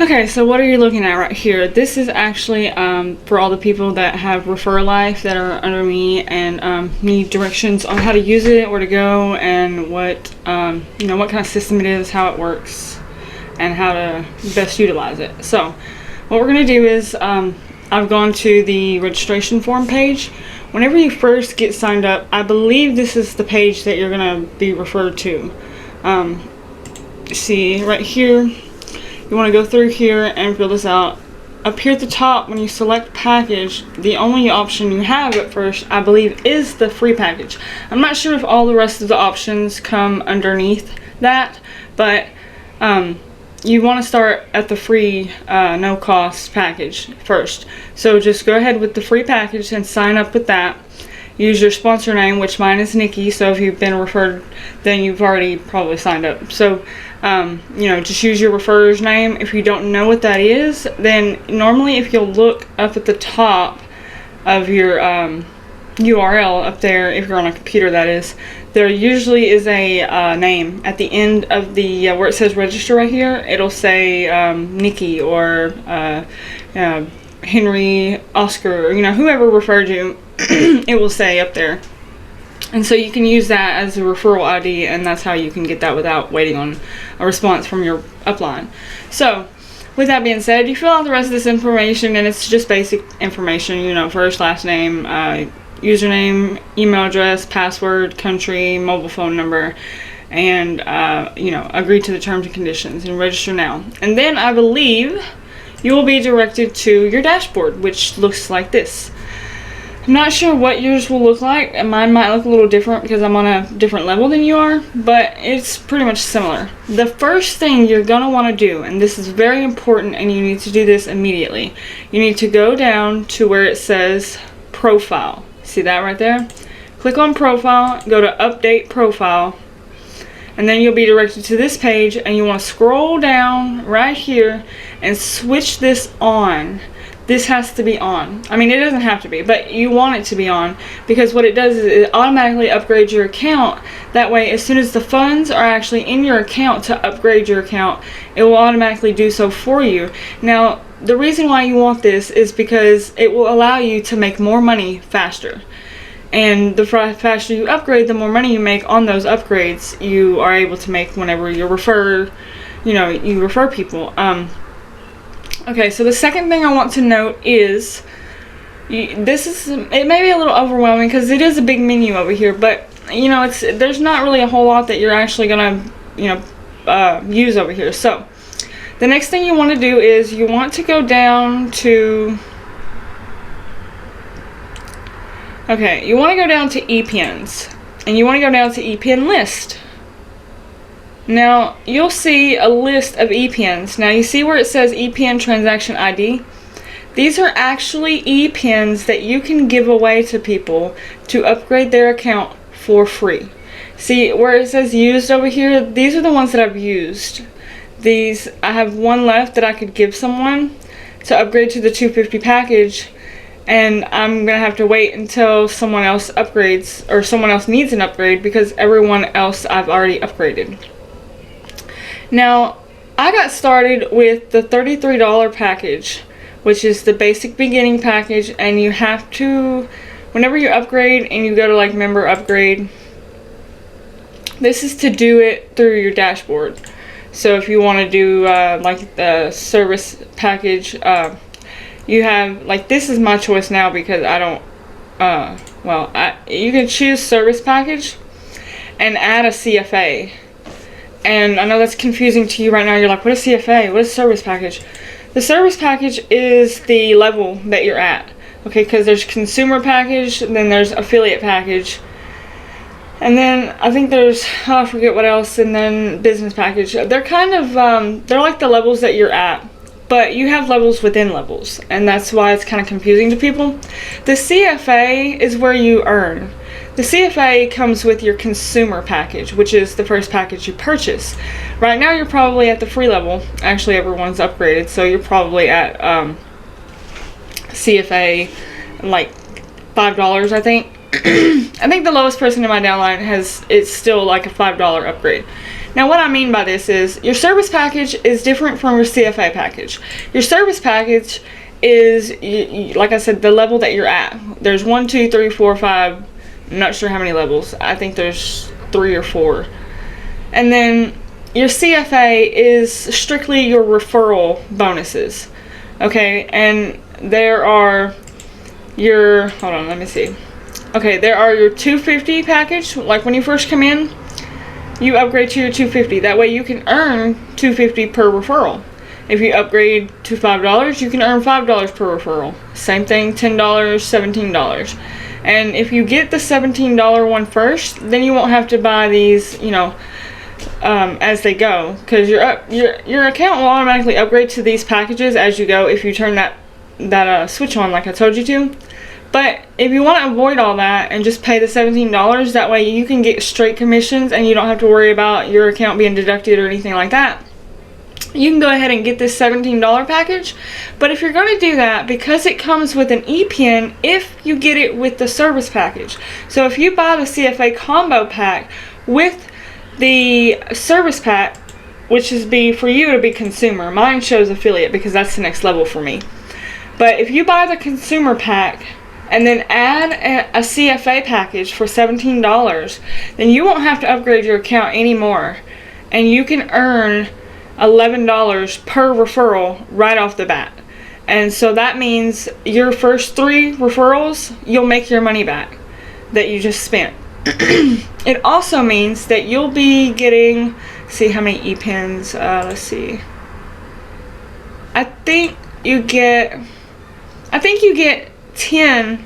Okay, so what are you looking at right here? This is actually for all the people that have Refer Life that are under me and need directions on how to use it, where to go, and what what kind of system it is, how it works, and how to best utilize it. So what we're going to do is I've gone to the registration form page. Whenever you first get signed up, I believe this is the page that you're going to be referred to. See right here, you want to go through here and fill this out. Up here at the top, when you select package, the only option you have at first, I believe, is the free package. I'm not sure if all the rest of the options come underneath that, but you want to start at the free no cost package first. So just go ahead with the free package and sign up with that. Use your sponsor name, which mine is Nikki, so if you've been referred, then you've already probably signed up. So just use your referrer's name. If you don't know what that is, then normally if you'll look up at the top of your URL up there, if you're on a computer that is, there usually is a name at the end of the where it says register right here. It'll say Nikki or Henry, Oscar, whoever referred you. It will say up there, and so you can use that as a referral ID, and that's how you can get that without waiting on a response from your upline. So with that being said, you fill out the rest of this information, and it's just basic information, first, last name, username, email address, password, country, mobile phone number, and agree to the terms and conditions and register now. And then I believe you will be directed to your dashboard, which looks like this. I'm not sure what yours will look like, and mine might look a little different because I'm on a different level than you are, but it's pretty much similar. The first thing you're going to want to do, and this is very important and you need to do this immediately, you need to go down to where it says profile. See that right there? Click on profile, go to update profile, and then you'll be directed to this page, and you want to scroll down right here and switch this on. This has to be on. I mean, it doesn't have to be, but you want it to be on, because what it does is it automatically upgrades your account. That way, as soon as the funds are actually in your account to upgrade your account, it will automatically do so for you. Now, the reason why you want this is because it will allow you to make more money faster. And the faster you upgrade, the more money you make on those upgrades you are able to make whenever you refer people. Okay, so the second thing I want to note is, it may be a little overwhelming because it is a big menu over here, but there's not really a whole lot that you're actually gonna use over here. So the next thing you want to do is you want to go down to EPNs, and you want to go down to EPN list. Now, you'll see a list of EPNs. Now, you see where it says EPN transaction ID? These are actually EPNs that you can give away to people to upgrade their account for free. See where it says used over here? These are the ones that I've used. I have one left that I could give someone to upgrade to the 250 package, and I'm going to have to wait until someone else upgrades, or someone else needs an upgrade, because everyone else I've already upgraded. Now, I got started with the $33 package, which is the basic beginning package, and you have to, whenever you upgrade and you go to like member upgrade, this is to do it through your dashboard. So if you want to do like the service package, you have, like, this is my choice now because I don't, you can choose service package and add a CFA. And I know that's confusing to you right now. You're like, what is CFA? What is service package? The service package is the level that you're at. Okay, because there's consumer package, then there's affiliate package, and then I think there's, I forget what else, and then business package. They're kind of, they're like the levels that you're at, but you have levels within levels, and that's why it's kind of confusing to people. The CFA is where you earn. The CFA comes with your consumer package, which is the first package you purchase. Right now you're probably at the free level. Actually, everyone's upgraded, so you're probably at CFA like $5, I think. I think the lowest person in my downline it's still like a $5 upgrade. Now what I mean by this is your service package is different from your CFA package. Your service package is, like I said, the level that you're at. There's 1, 2, 3, 4, 5. I'm not sure how many levels. I think there's 3 or 4. And then your CFA is strictly your referral bonuses. Okay, and there are your, hold on, let me see. Okay, there are your 250 package. Like when you first come in, you upgrade to your 250. That way you can earn 250 per referral. If you upgrade to $5, you can earn $5 per referral. Same thing, $10, $17. And if you get the $17 one first, then you won't have to buy these, you know, as they go, because your account will automatically upgrade to these packages as you go if you turn that switch on like I told you to. But if you want to avoid all that and just pay the $17, that way you can get straight commissions and you don't have to worry about your account being deducted or anything like that. You can go ahead and get this $17 package. But if you're going to do that, because it comes with an ePin, if you get it with the service package. So if you buy the CFA combo pack with the service pack, which is for you to be consumer. Mine shows affiliate because that's the next level for me. But if you buy the consumer pack and then add a CFA package for $17, then you won't have to upgrade your account anymore. And you can earn $11 per referral right off the bat. And so that means your first 3 referrals, you'll make your money back that you just spent. It also means that you'll be getting, see how many ePins, let's see. I think you get 10,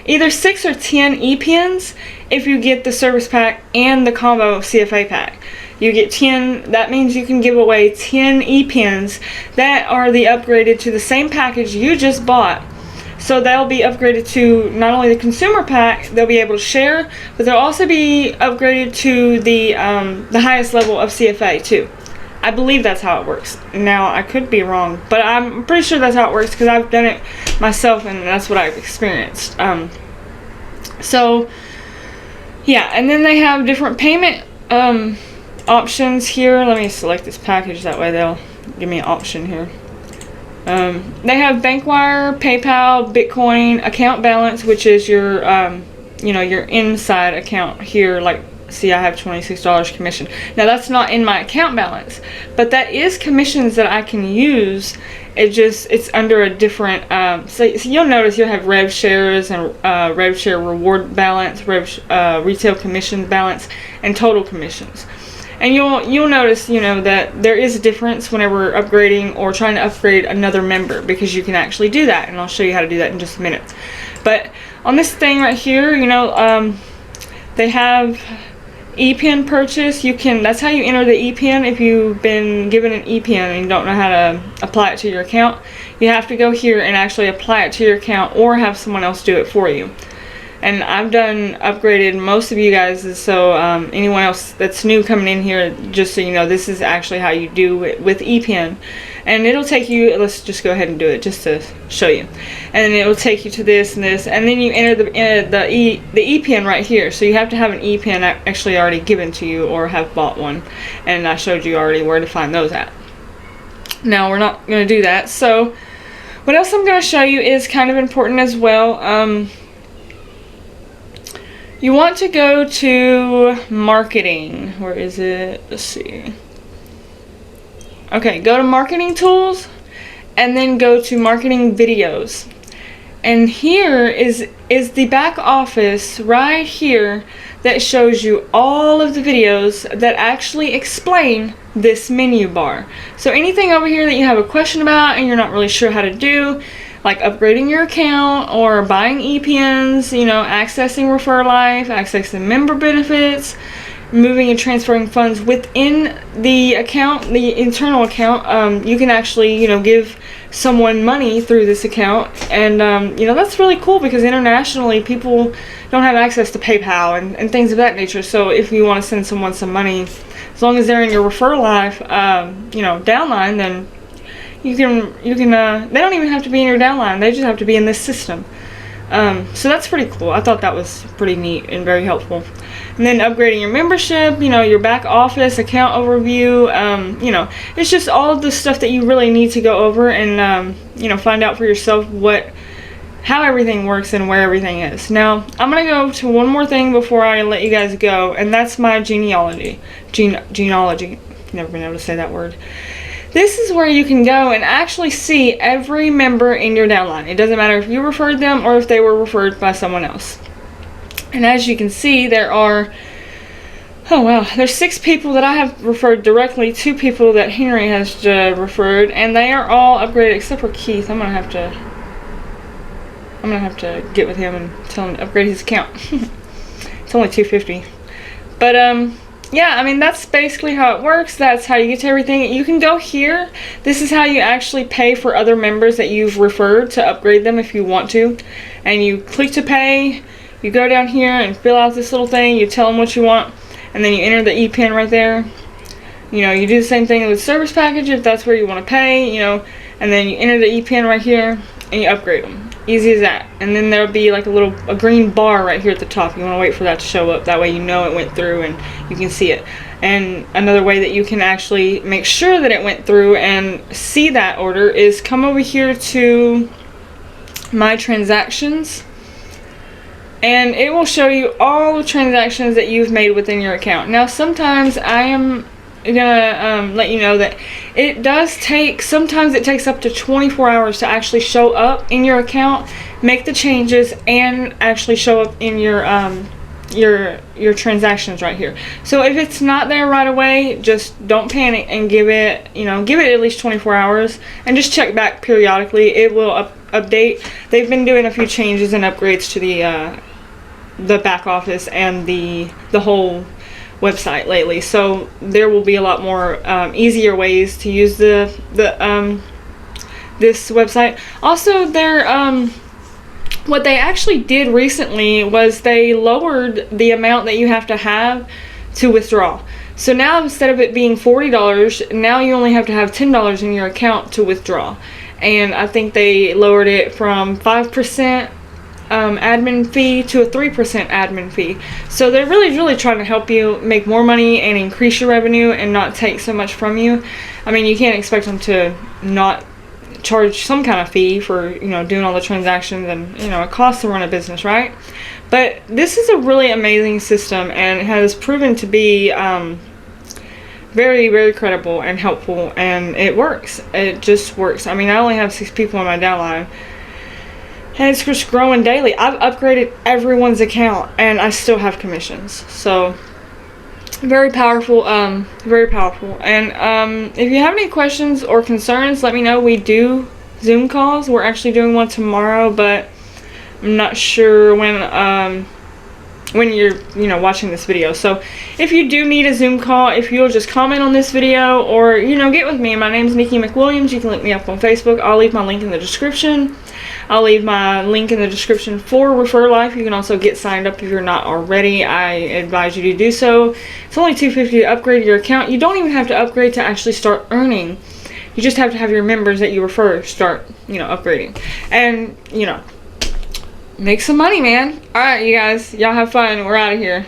either 6 or 10 ePins if you get the service pack and the combo CFA pack. You get 10, that means you can give away 10 ePins that are the upgraded to the same package you just bought. So they'll be upgraded to not only the consumer pack, they'll be able to share, but they'll also be upgraded to the highest level of CFA too. I believe that's how it works. Now, I could be wrong, but I'm pretty sure that's how it works because I've done it myself and that's what I've experienced. So, yeah, and then they have different payment options here. Let me select this package, that way they'll give me an option here. They have Bankwire, PayPal, Bitcoin, account balance, which is your, your inside account here. Like, see, I have $26 commission. Now, that's not in my account balance, but that is commissions that I can use. It's under a different, so you'll notice you'll have rev shares and rev share reward balance, retail commission balance, and total commissions. And you'll notice, that there is a difference whenever upgrading or trying to upgrade another member, because you can actually do that, and I'll show you how to do that in just a minute. But on this thing right here, they have ePin purchase. That's how you enter the ePin. If you've been given an ePin and you don't know how to apply it to your account, you have to go here and actually apply it to your account or have someone else do it for you. And I've upgraded most of you guys, so anyone else that's new coming in here, just so you know, this is actually how you do it with ePin. And it'll take you, let's just go ahead and do it just to show you. And then it'll take you to this and this, and then you enter the ePin right here. So you have to have an ePin actually already given to you or have bought one. And I showed you already where to find those at. Now, we're not going to do that. So what else I'm going to show you is kind of important as well. You want to go to marketing. Where is it? Let's see. Okay, go to marketing tools and then go to marketing videos. And here is the back office right here that shows you all of the videos that actually explain this menu bar. So anything over here that you have a question about and you're not really sure how to do, like upgrading your account or buying ePins, accessing Refer Life, accessing member benefits, moving and transferring funds within the account, the internal account, you can actually, give someone money through this account. And, that's really cool because internationally people don't have access to PayPal and things of that nature. So if you want to send someone some money, as long as they're in your Refer Life, downline, then you can they don't even have to be in your downline. They just have to be in this system. So that's pretty cool. I thought that was pretty neat and very helpful. And then upgrading your membership, your back office, account overview, it's just all of the stuff that you really need to go over and, find out for yourself how everything works and where everything is. Now, I'm going to go to one more thing before I let you guys go, and that's my genealogy. Genealogy. Never been able to say that word. This is where you can go and actually see every member in your downline. It doesn't matter if you referred them or if they were referred by someone else. And as you can see, there's 6 people that I have referred directly, 2 people that Henry has referred, and they are all upgraded except for Keith. I'm gonna have to get with him and tell him to upgrade his account. It's only $250. But yeah, I mean, that's basically how it works. That's how you get to everything. You can go here. This is how you actually pay for other members that you've referred to upgrade them if you want to. And you click to pay. You go down here and fill out this little thing. You tell them what you want. And then you enter the e-pin right there. You do the same thing with service package if that's where you want to pay, And then you enter the e-pin right here and you upgrade them. Easy as that. And then there'll be like a green bar right here at the top. You want to wait for that to show up. That way it went through and you can see it. And another way that you can actually make sure that it went through and see that order is come over here to my transactions. And it will show you all the transactions that you've made within your account. Now, sometimes I am gonna let you know that sometimes it takes up to 24 hours to actually show up in your account, make the changes, and actually show up in your transactions right here. So if it's not there right away, just don't panic and give it at least 24 hours and just check back periodically. It will update. They've been doing a few changes and upgrades to the back office and the whole website lately, so there will be a lot more easier ways to use this website. Also, what they actually did recently was they lowered the amount that you have to withdraw. So now, instead of it being $40, now you only have to have $10 in your account to withdraw. And I think they lowered it from 5% admin fee to a 3% admin fee. So they're really trying to help you make more money and increase your revenue and not take so much from you. I mean, you can't expect them to not charge some kind of fee for doing all the transactions, and it costs to run a business, right? But this is a really amazing system and has proven to be very, very credible and helpful, and it works. It just works. I mean, I only have 6 people on my downline, and it's just growing daily. I've upgraded everyone's account, and I still have commissions. So, very powerful, very powerful. And if you have any questions or concerns, let me know. We do Zoom calls. We're actually doing one tomorrow, but I'm not sure when you're watching this video. So if you do need a Zoom call, if you'll just comment on this video or get with me. My name's Nikki McWilliams. You can look me up on Facebook. I'll leave my link in the description. I'll leave my link in the description for Refer Life. You can also get signed up if you're not already. I advise you to do so. It's only $250 to upgrade your account. You don't even have to upgrade to actually start earning. You just have to have your members that you refer start upgrading, and make some money, man. Alright, you guys. Y'all have fun. We're out of here.